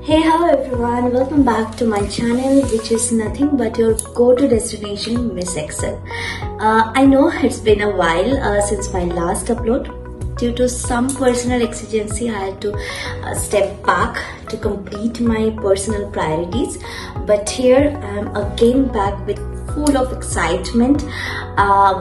Hey, hello everyone, welcome back to my channel, which is nothing but your go-to destination, Miss Excel. I know it's been a while since my last upload. Due to some personal exigency, I had to step back to complete my personal priorities. But here I am again back with full of excitement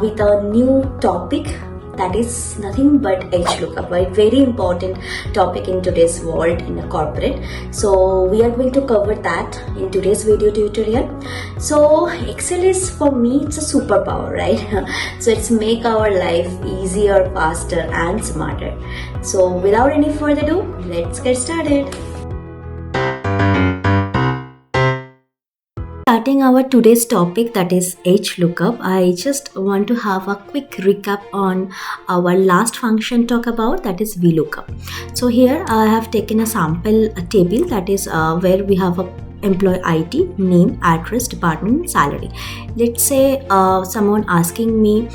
with a new topic. That is nothing but Hlookup, a very important topic in today's world in a corporate. So we are going to cover that in today's video tutorial. So Excel is, for me, it's a superpower, right? So it's make our life easier, faster and smarter. So without any further ado, let's get started. Starting our today's topic, that is Hlookup, I just want to have a quick recap on our last function talk about, that is Vlookup. So here I have taken a sample table, that is where we have a employee ID, name, address, department, salary. Let's say someone asking me,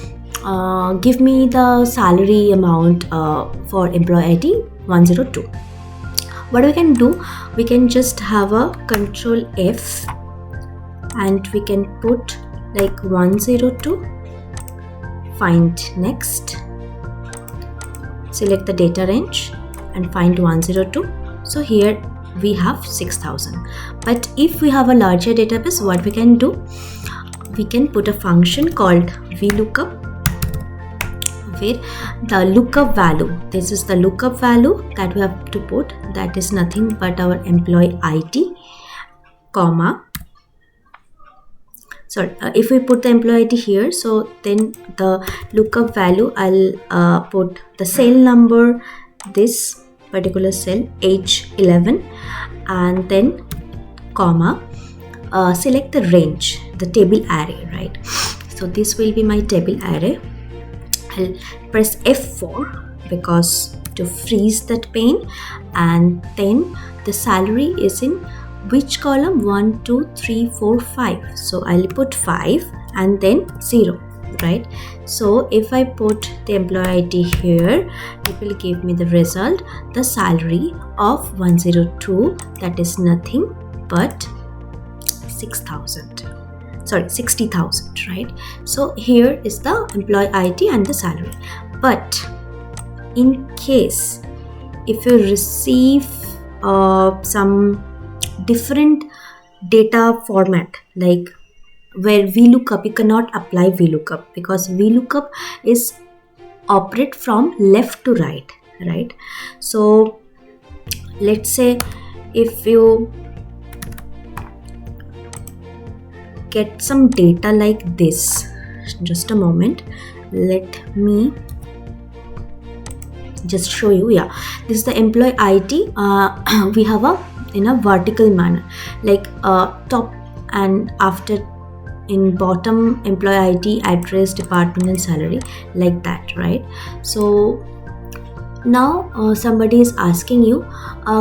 give me the salary amount for employee ID 102. What we can do, we can just have a control F and we can put like 102, find next, select the data range and find 102. So here we have 6000. But if we have a larger database, what we can do, we can put a function called Vlookup, where the lookup value, this is the lookup value that we have to put, that is nothing but our employee ID, comma. Sorry, if we put the employee ID here, so then the lookup value, I'll put the cell number, this particular cell H11, and then comma, select the range, the table array, right? So this will be my table array. I'll press F4 because to freeze that pane, and then the salary is in which column? 1, 2, 3, 4, 5. So I'll put 5 and then 0, right? So if I put the employee ID here, it will give me the result, the salary of 102, that is nothing but 60,000, right? So here is the employee ID and the salary. But in case if you receive some different data format, like where Vlookup, you cannot apply Vlookup because Vlookup is operate from left to right, right? So let's say if you get some data like this, just a moment, let me just show you. Yeah, this is the employee ID. We have a in a vertical manner, like top and after in bottom employee ID, address, department and salary, like that, right? So now somebody is asking you,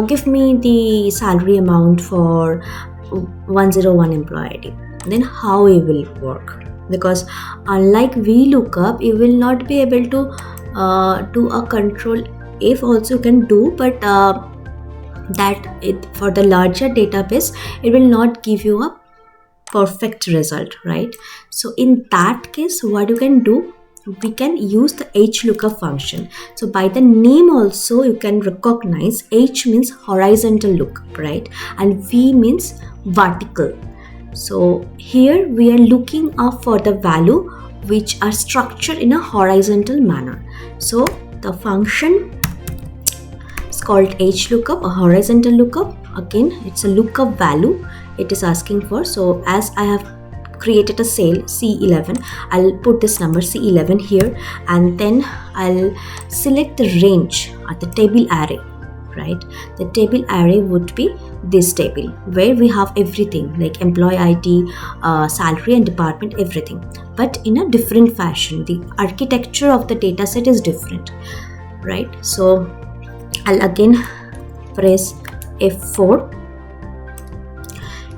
give me the salary amount for 101 employee ID. Then how it will work? Because unlike Vlookup, you will not be able to do a control F also can do, but that it for the larger database, it will not give you a perfect result, right? So in that case, what you can do, we can use the Hlookup function. So by the name also you can recognize H means horizontal lookup, right? And V means vertical. So here we are looking up for the value which are structured in a horizontal manner. So the function is called Hlookup, a horizontal lookup. Again, it's a lookup value it is asking for. So as I have created a cell C11, I'll put this number C11 here, and then I'll select the range at the table array, right? The table array would be this table where we have everything like employee ID, salary and department, everything, but in a different fashion. The architecture of the data set is different, right? So I'll again press F4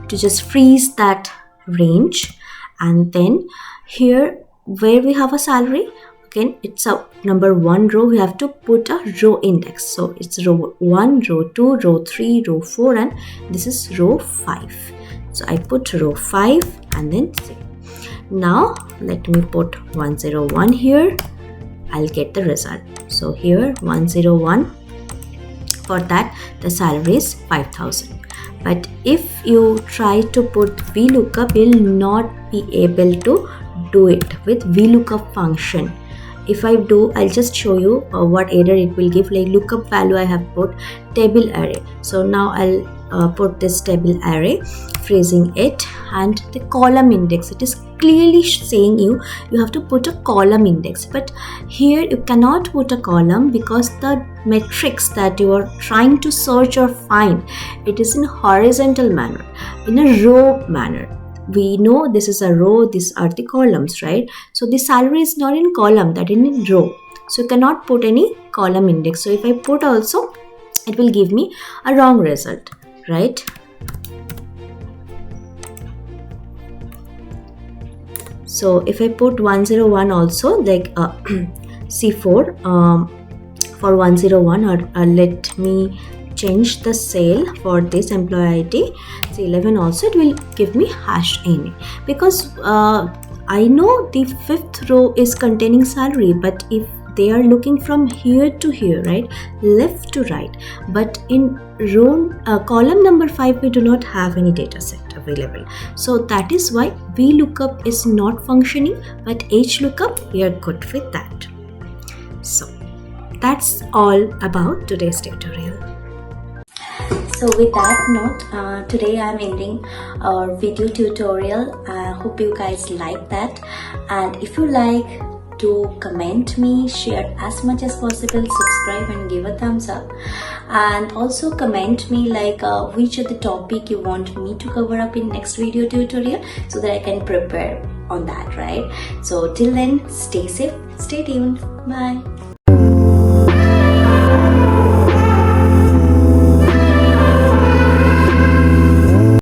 to just freeze that range, and then here where we have a salary, again it's a number 1 row, we have to put a row index. So it's row 1, row 2, row 3, row 4, and this is row 5. So I put row 5 and then save. Now let me put 101 here. I'll get the result. So here 101, for that the salary is 5,000. But if you try to put Vlookup, you'll not be able to do it with Vlookup function. If I do, I'll just show you what error it will give. Like lookup value, I have put table array. So now I'll put this table array, freezing it, and the column index, it is clearly saying you have to put a column index. But here you cannot put a column because the matrix that you are trying to search or find, it is in horizontal manner, in a row manner. We know this is a row, these are the columns, right? So the salary is not in column, that is in row. So you cannot put any column index. So if I put also, it will give me a wrong result, right? So if I put 101 also, like C4 for 101, or let me change the cell for this employee ID, C11 also, it will give me #NA, because I know the 5th row is containing salary, but if they are looking from here to here, right, left to right, but in row column number 5 we do not have any data set available. So that is why Vlookup is not functioning, but Hlookup, we are good with that. So that's all about today's tutorial. So with that note, today I am ending our video tutorial. I hope you guys like that, and if you like, do comment me, share as much as possible, subscribe and give a thumbs up, and also comment me like which are the topic you want me to cover up in next video tutorial, so that I can prepare on that, right? So till then, stay safe, stay tuned, bye.